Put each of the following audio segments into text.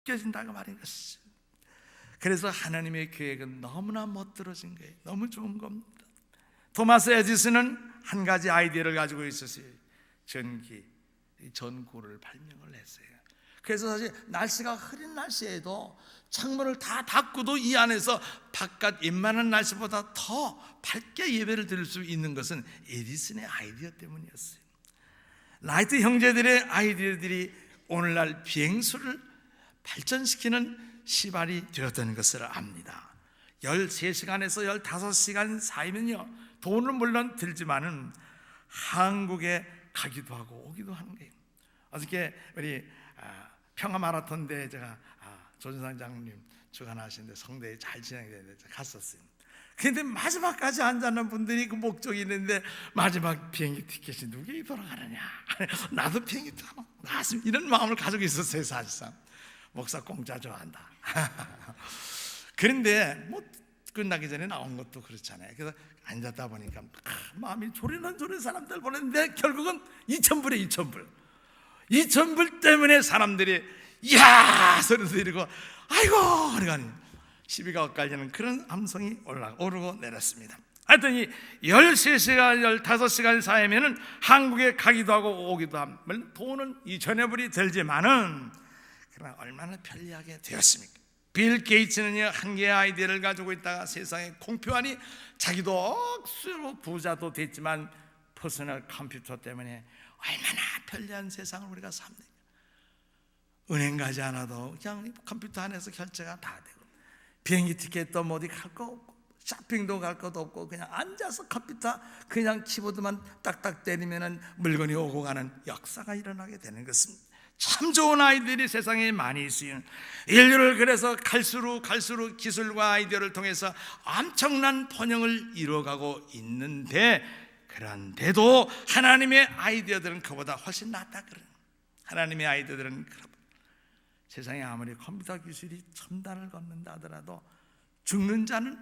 느껴진다고 말인 것이죠. 그래서 하나님의 계획은 너무나 멋들어진 거예요. 너무 좋은 겁니다. 토마스 에디슨은 한 가지 아이디어를 가지고 있었어요. 전구를 발명을 했어요. 그래서 사실 날씨가 흐린 날씨에도 창문을 다 닫고도 이 안에서 바깥 웬만한 날씨보다 더 밝게 예배를 드릴 수 있는 것은 에디슨의 아이디어 때문이었어요. 라이트 형제들의 아이디어들이 오늘날 비행수를 발전시키는 시발이 되었다는 것을 압니다. 13시간에서 15시간 사이면요, 돈은 물론 들지만은 한국에 가기도 하고 오기도 하는 거예요. 어저께 우리 평화 마라톤 대회 제가 조준상 장님 주관하시는데 성대에 잘 진행되는데 갔었어요. 그런데 마지막까지 앉아있는 분들이 그 목적이 있는데 마지막 비행기 티켓이 누구에게 돌아가느냐, 나도 비행기 타고 나왔으면, 이런 마음을 가지고 있었어요. 사실상 목사 공짜 좋아한다. 그런데 뭐 끝나기 전에 나온 것도 그렇잖아요. 그래서 앉았다 보니까 마음이 조리는 사람들 보냈는데 결국은 2,000불에 2,000불. 2,000불 때문에 사람들이 이야 소리 지르고 아이고 그러니까 시비가 엇갈리는 그런 함성이 오르고 내렸습니다. 하여튼 13시간 15시간 사이면은 한국에 가기도 하고 오기도 하면 돈은 2,000여 불이 들지만은 그러나 얼마나 편리하게 되었습니까? 빌 게이츠는요, 한 개의 아이디어를 가지고 있다가 세상에 공표하니 자기도 억수로 부자도 됐지만 퍼스널 컴퓨터 때문에 얼마나 편리한 세상을 우리가 삽니까? 은행 가지 않아도 그냥 컴퓨터 안에서 결제가 다 되고, 비행기 티켓도 어디 갈 거 없고, 쇼핑도 갈 것도 없고, 그냥 앉아서 컴퓨터 그냥 키보드만 딱딱 때리면 물건이 오고 가는 역사가 일어나게 되는 것입니다. 참 좋은 아이들이 세상에 많이 있어요. 인류를 그래서 갈수록 기술과 아이디어를 통해서 엄청난 번영을 이루어가고 있는데, 그런데도 하나님의 아이디어들은 그보다 훨씬 낫다 그래요. 하나님의 아이디어들은 세상에 아무리 컴퓨터 기술이 첨단을 걷는다 하더라도 죽는 자는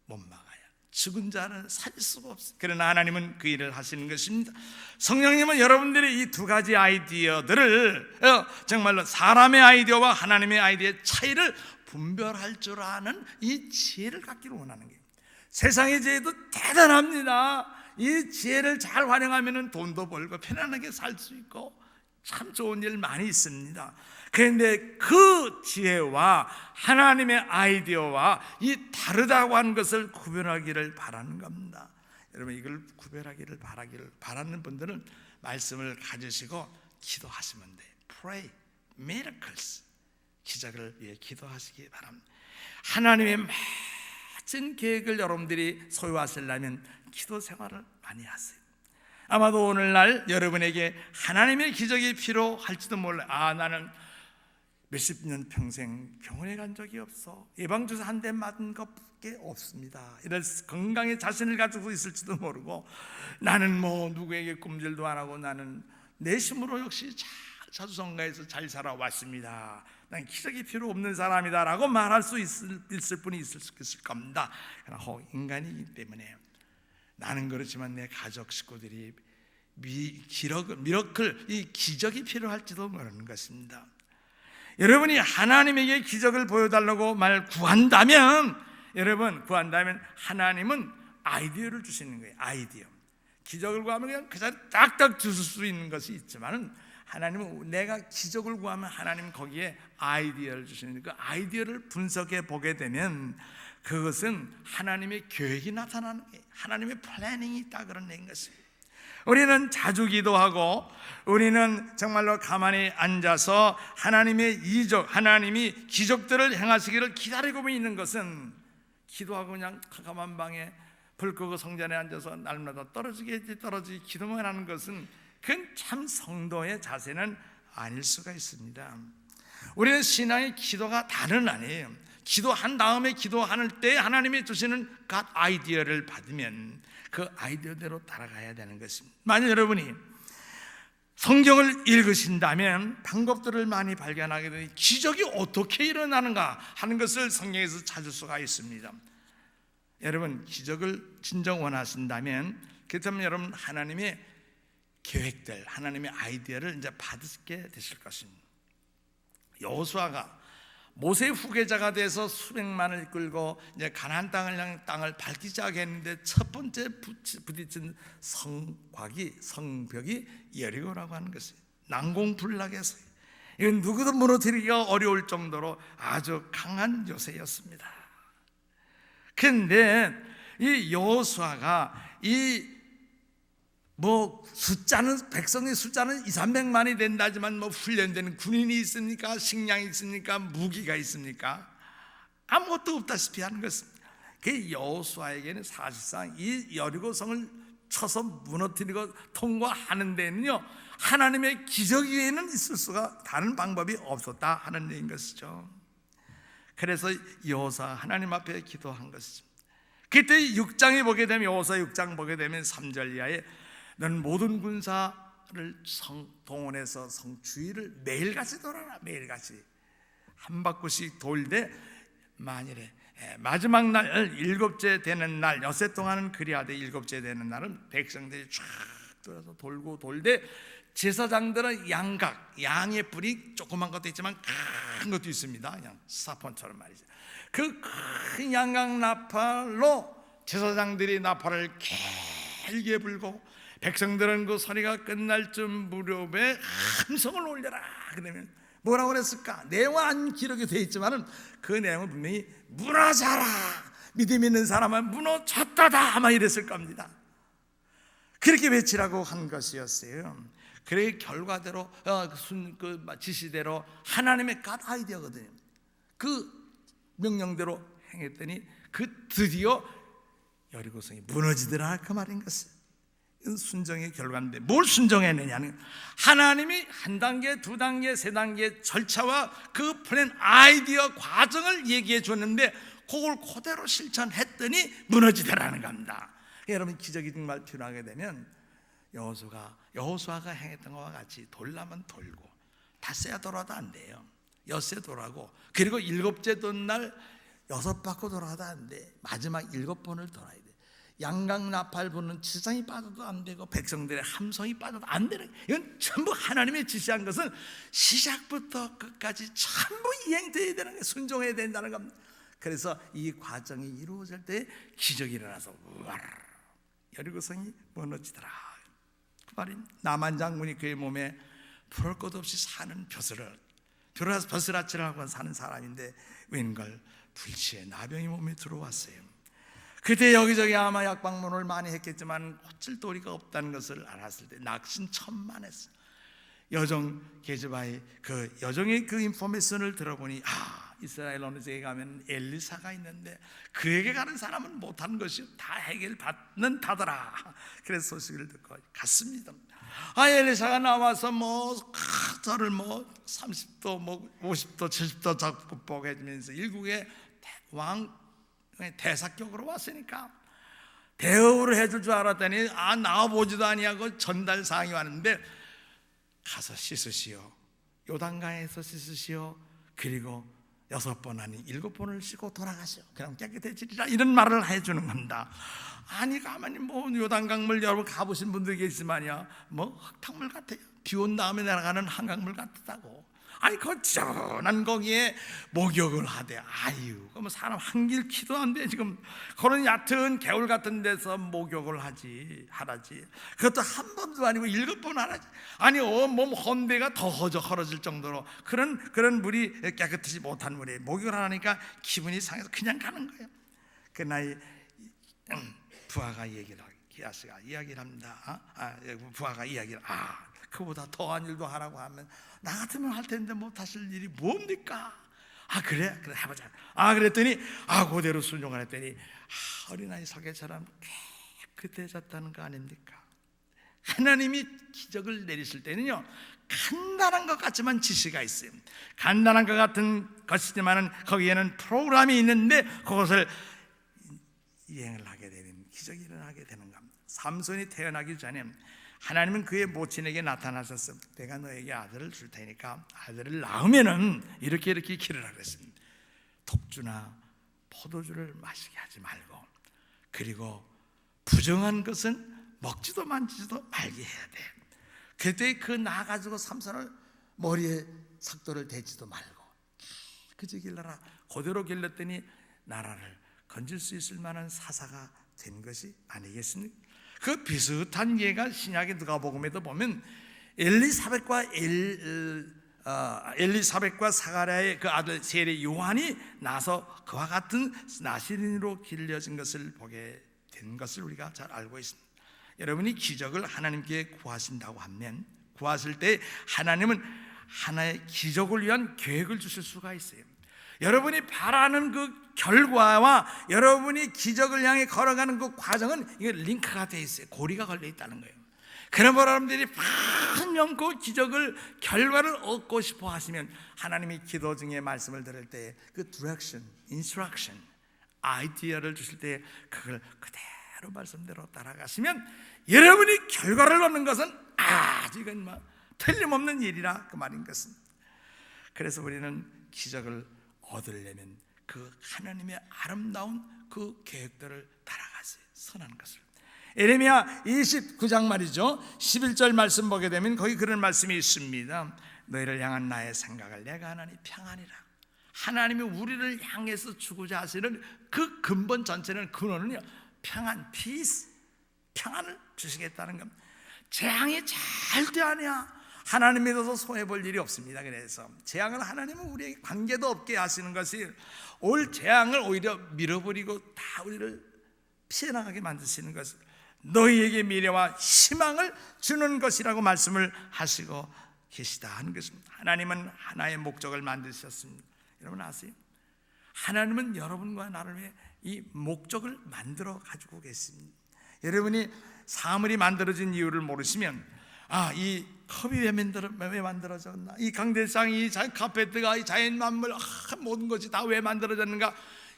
못 막아요. 죽은 자는 살릴 수가 없어요. 그러나 하나님은 그 일을 하시는 것입니다. 성령님은 여러분들이 이 두 가지 아이디어들을 정말로 사람의 아이디어와 하나님의 아이디어의 차이를 분별할 줄 아는 이 지혜를 갖기를 원하는 거예요. 세상의 지혜도 대단합니다. 이 지혜를 잘 활용하면 돈도 벌고 편안하게 살 수 있고 참 좋은 일 많이 있습니다. 그런데 그 지혜와 하나님의 아이디어와 이 다르다고 하는 것을 구별하기를 바라는 겁니다. 여러분, 이걸 구별하기를 바라는 분들은 말씀을 가지시고 기도하시면 돼요. Pray miracles, 기적을 위해 기도하시기 바랍니다. 하나님의 멋진 계획을 여러분들이 소유하시려면 기도 생활을 많이 하세요. 아마도 오늘날 여러분에게 하나님의 기적이 필요할지도 몰라요. 나는 몇십 년 평생 병원에 간 적이 없어, 예방주사 한 대 맞은 것밖에 없습니다, 이런 건강의 자신을 가지고 있을지도 모르고, 나는 뭐 누구에게 꼼질도 안 하고 나는 내 힘으로 역시 자주성가해서 잘 살아왔습니다, 난 기적이 필요 없는 사람이다 라고 말할 수 있을 분이 있을 겁니다. 그러나 인간이기 때문에 나는 그렇지만 내 가족 식구들이 미러클, 이 기적이 필요할지도 모르는 것입니다. 여러분이 하나님에게 기적을 보여달라고 구한다면 하나님은 아이디어를 주시는 거예요. 아이디어. 기적을 구하면 그냥 그 자리에 딱딱 주실 수 있는 것이 있지만, 하나님은 내가 기적을 구하면 하나님은 거기에 아이디어를 주시는 거예요. 그 아이디어를 분석해 보게 되면 그것은 하나님의 계획이 나타나는 거예요. 하나님의 플래닝이 있다, 그런 얘기인 것입니다. 우리는 자주 기도하고 우리는 정말로 가만히 앉아서 하나님의 하나님이 기적들을 행하시기를 기다리고 있는 것은, 기도하고 그냥 가만 방에 불 끄고 성전에 앉아서 날마다 떨어지게 기도만 하는 것은 그건 참 성도의 자세는 아닐 수가 있습니다. 우리는 신앙의 기도가 다는 아니에요. 기도한 다음에 기도할 때 하나님이 주시는 갓 아이디어를 받으면 그 아이디어대로 따라가야 되는 것입니다. 만약 여러분이 성경을 읽으신다면 방법들을 많이 발견하게 되니 기적이 어떻게 일어나는가 하는 것을 성경에서 찾을 수가 있습니다. 여러분, 기적을 진정 원하신다면, 그렇다면 여러분 하나님의 계획들, 하나님의 아이디어를 이제 받게 되실 것입니다. 여호수아가 모세 후계자가 돼서 수백만을 이끌고 이제 가나안 땅을 향해 땅을 밟기 시작했는데 첫 번째 부딪힌 성벽이 여리고라고 하는 것이 난공불락해서 이건 누구도 무너뜨리기가 어려울 정도로 아주 강한 요새였습니다. 그런데 이 여호수아가 숫자는 백성의 숫자는 200~300만이 된다지만 훈련된 군인이 있습니까? 식량이 있습니까? 무기가 있습니까? 아무것도 없다시피 하는 것입니다. 그 여호수아에게는 사실상 이 여리고성을 쳐서 무너뜨리고 통과하는 데는요 하나님의 기적 외에는 있을 수가 다른 방법이 없었다 하는 얘기인 것이죠. 그래서 여호수아 하나님 앞에 기도한 것이죠. 그때 6장에 보게 되면 여호수아 6장 보게 되면 3절 이하에 너는 모든 군사를 동원해서 성 주위를 매일같이 돌아라. 매일같이 한 바퀴씩 돌되 만일에 마지막 날 7째 되는 날 엿새 동안은 그리하되 7째 되는 날은 백성들이 쫙 돌아서 돌고 돌되 제사장들은 양의 뿔이 조그만 것도 있지만 큰 것도 있습니다. 그냥 사폰처럼 말이죠. 그 큰 양각 나팔로 제사장들이 나팔을 길게 불고 백성들은 그 소리가 끝날 쯤 무렵에 함성을 올려라. 그러면 뭐라고 그랬을까? 내용은 안 기록이 되어 있지만은 그 내용은 분명히 무너져라. 믿음 있는 사람은 무너졌다다 아마 이랬을 겁니다. 그렇게 외치라고 한 것이었어요. 그래 결과대로 그 지시대로 하나님의 갓 아이디어거든요. 그 명령대로 행했더니 그 드디어 여리고성이 무너지더라 그 말인 것을. 순종의 결과인데 뭘 순종했느냐는 하나님이 한 단계, 두 단계, 세 단계 절차와 그 플랜 아이디어 과정을 얘기해 줬는데 그걸 그대로 실천했더니 무너지더라는 겁니다. 여러분 기적이 정말 필요하게 되면 여호수아가 행했던 것과 같이 돌라면 돌고 닷새야 돌아도 안 돼요. 엿새 돌아고 그리고 7째 돈 날 6바퀴 돌아도 안 돼. 마지막 7번을 돌아야 돼. 양각 나팔 부는 지상이 빠져도 안 되고 백성들의 함성이 빠져도 안 되는, 이건 전부 하나님의 지시한 것은 시작부터 끝까지 전부 이행되어야 되는 거예요. 순종해야 된다는 겁니다. 그래서 이 과정이 이루어질 때 기적이 일어나서 여리고성이 무너지더라 그 말이. 나만 장군이 그의 몸에 부를 것 없이 사는 벼슬아치를 하고 사는 사람인데 웬걸 불치의 나병이 몸에 들어왔어요. 그때 여기저기 아마 약방문을 많이 했겠지만 고칠 도리가 없다는 것을 알았을 때 낙심천만했어요. 여정 게즈바의 그 여정의 그 인포메이션을 들어보니 이스라엘 어느 지에 가면 엘리사가 있는데 그에게 가는 사람은 못하는 것이 다 해결받는 다더라. 그래서 소식을 듣고 갔습니다. 엘리사가 나와서 저를 30도 50도 70도 작복해 주면서 일국의 왕 대사격으로 왔으니까 대우를 해줄 줄 알았더니 나와보지도 아니하고 전달사항이 왔는데 가서 씻으시오, 요단강에서 씻으시오, 그리고 6번 아니 7번을 씻고 돌아가시오, 그럼 깨끗해지리라, 이런 말을 해주는 겁니다. 가만히 요단강물 여러분 가보신 분들 계시지만요 흙탕물 같아요. 비 온 다음에 내려가는 한강물 같다고. 그 시원한 거기에 목욕을 하대. 그럼 사람 한길 키도 안 돼. 지금 그런 얕은 개울 같은 데서 목욕을 하라지. 그것도 한 번도 아니고 7번 하라지. 몸 헌데가 더 헐어질 정도로 그런 물이 깨끗하지 못한 물에 목욕을 하니까 기분이 상해서 그냥 가는 거예요. 그 나이 부하가 기아스가 이야기를 합니다. 부하가 이야기를 그보다 더한 일도 하라고 하면 나 같으면 할 텐데 못하실 일이 뭡니까? 그래 해보자. 그랬더니 그대로 순종을 했더니 어린아이 석회처럼 깨끗해졌다는 거 아닙니까? 하나님이 기적을 내리실 때는요 간단한 것 같지만 지시가 있어요. 간단한 것 같은 것이지만은 거기에는 프로그램이 있는데 그것을 이행을 하게 되는 기적이 일어나게 되는 겁니다. 삼손이 태어나기 전에 하나님은 그의 모친에게 나타나셔서 내가 너에게 아들을 줄 테니까 아들을 낳으면은 이렇게 기르라 그랬습니다. 독주나 포도주를 마시게 하지 말고, 그리고 부정한 것은 먹지도 만지지도 말게 해야 돼. 그때 그 나가지고 삼손을 머리에 석도를 대지도 말고 그저 길러라. 그대로 길렀더니 나라를 건질 수 있을 만한 사사가 된 것이 아니겠습니까? 그 비슷한 예가 신약의 누가복음에도 보면 엘리사벳과 사가랴의 그 아들 세례 요한이 나서 그와 같은 나시린으로 길려진 것을 보게 된 것을 우리가 잘 알고 있습니다. 여러분이 기적을 하나님께 구하신다고 하면 구하실 때 하나님은 하나의 기적을 위한 계획을 주실 수가 있어요. 여러분이 바라는 그 결과와 여러분이 기적을 향해 걸어가는 그 과정은 이게 링크가 되어 있어요. 고리가 걸려 있다는 거예요. 그러므로 여러분들이 분명 그 기적을 결과를 얻고 싶어 하시면 하나님이 기도 중에 말씀을 들을 때 그 디렉션, 인스트럭션, 아이디어를 주실 때 그걸 그대로 말씀대로 따라가시면 여러분이 결과를 얻는 것은 이건 틀림없는 일이라 그 말인 것입니다. 그래서 우리는 기적을 얻으려면 그 하나님의 아름다운 그 계획들을 따라가세요. 선한 것을. 에레미야 29장 말이죠. 11절 말씀 보게 되면 거기 그런 말씀이 있습니다. 너희를 향한 나의 생각을 내가 하나니 평안이라. 하나님이 우리를 향해서 주고자 하시는 그 근본 전체는 근원은요, 평안, 피스, 평안을 주시겠다는 겁니다. 재앙이 절대 아니야. 하나님 믿어서 손해볼 일이 없습니다. 그래서 재앙을 하나님은 우리에게 관계도 없게 하시는 것이 올 재앙을 오히려 밀어버리고 다 우리를 피해나가게 만드시는 것을 너희에게 미래와 희망을 주는 것이라고 말씀을 하시고 계시다 하는 것입니다. 하나님은 하나의 목적을 만드셨습니다. 여러분 아세요? 하나님은 여러분과 나를 위해 이 목적을 만들어 가지고 계십니다. 여러분이 사물이 만들어진 이유를 모르시면 이 컵이 왜 만들어졌나? 이 강대상이, 이 카페트가, 이 자연 만물, 모든 것이 다 왜 만들어졌는가?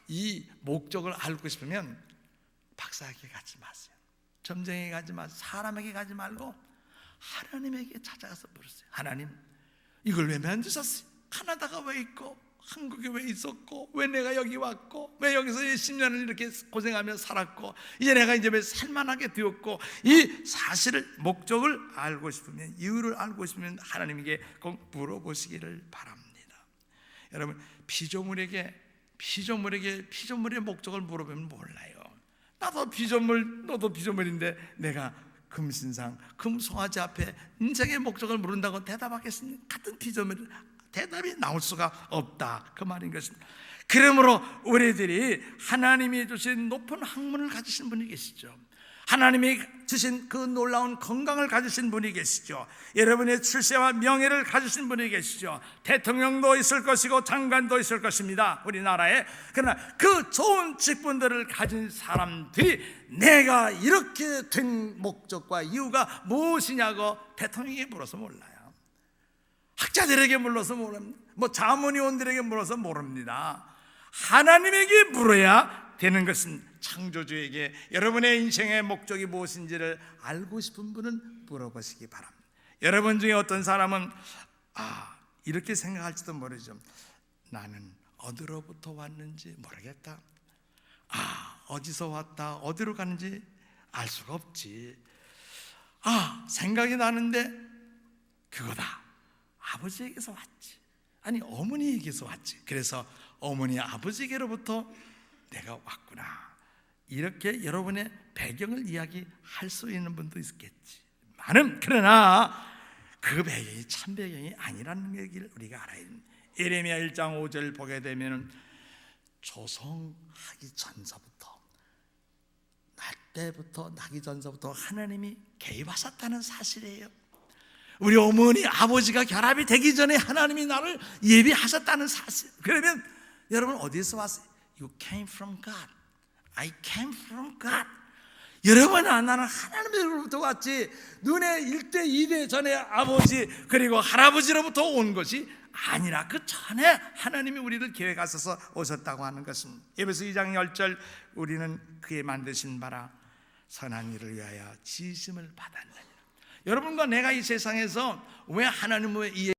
이 목적을 알고 싶으면 박사에게 가지 마세요. 점쟁이에게 가지 마세요. 사람에게 가지 말고 하나님에게 찾아가서 물으세요. 하나님, 이걸 왜 만드셨어요? 카나다가 왜 있고 한국에 왜 있었고 왜 내가 여기 왔고 왜 여기서 10년을 이렇게 고생하며 살았고 이제 내가 이제 왜 살만하게 되었고 이 사실을 목적을 알고 싶으면 이유를 알고 싶으면 하나님에게 꼭 물어보시기를 바랍니다. 여러분 피조물의 목적을 물어보면 몰라요. 나도 피조물 너도 피조물인데 내가 금신상 금송아지 앞에 인생의 목적을 물은다고 대답하겠습니까? 같은 피조물 대답이 나올 수가 없다 그 말인 것입니다. 그러므로 우리들이 하나님이 주신 높은 학문을 가지신 분이 계시죠. 하나님이 주신 그 놀라운 건강을 가지신 분이 계시죠. 여러분의 출세와 명예를 가지신 분이 계시죠. 대통령도 있을 것이고 장관도 있을 것입니다, 우리나라에. 그러나 그 좋은 직분들을 가진 사람들이 내가 이렇게 된 목적과 이유가 무엇이냐고 대통령에게 물어서 몰라요. 학자들에게 물어서 모릅니다. 자문위원들에게 물어서 모릅니다. 하나님에게 물어야 되는 것은 창조주에게 여러분의 인생의 목적이 무엇인지를 알고 싶은 분은 물어보시기 바랍니다. 여러분 중에 어떤 사람은 이렇게 생각할지도 모르죠. 나는 어디로부터 왔는지 모르겠다. 어디서 왔다 어디로 가는지 알 수가 없지. 생각이 나는데 그거다. 아버지에게서 왔지. 아니 어머니에게서 왔지. 그래서 어머니 아버지에게로부터 내가 왔구나. 이렇게 여러분의 배경을 이야기할 수 있는 분도 있겠지만은 그러나 그 배경이 참 배경이 아니라는 얘기를 우리가 알아야 됩니다. 예레미야 1장 5절 보게 되면 조성하기 전서부터 날 때부터 나기 전서부터 하나님이 개입하셨다는 사실이에요. 우리 어머니 아버지가 결합이 되기 전에 하나님이 나를 예비하셨다는 사실. 그러면 여러분 어디서 왔어요? You came from God. I came from God. 여러분은 나는 하나님으로부터 왔지 눈에 1대 2대 전에 아버지 그리고 할아버지로부터 온 것이 아니라 그 전에 하나님이 우리를 계획하셔서 오셨다고 하는 것입니다. 에베소 2장 10절 우리는 그의 만드신 바라 선한 일을 위하여 지으심을 받았느니라. 여러분과 내가 이 세상에서 왜 하나님의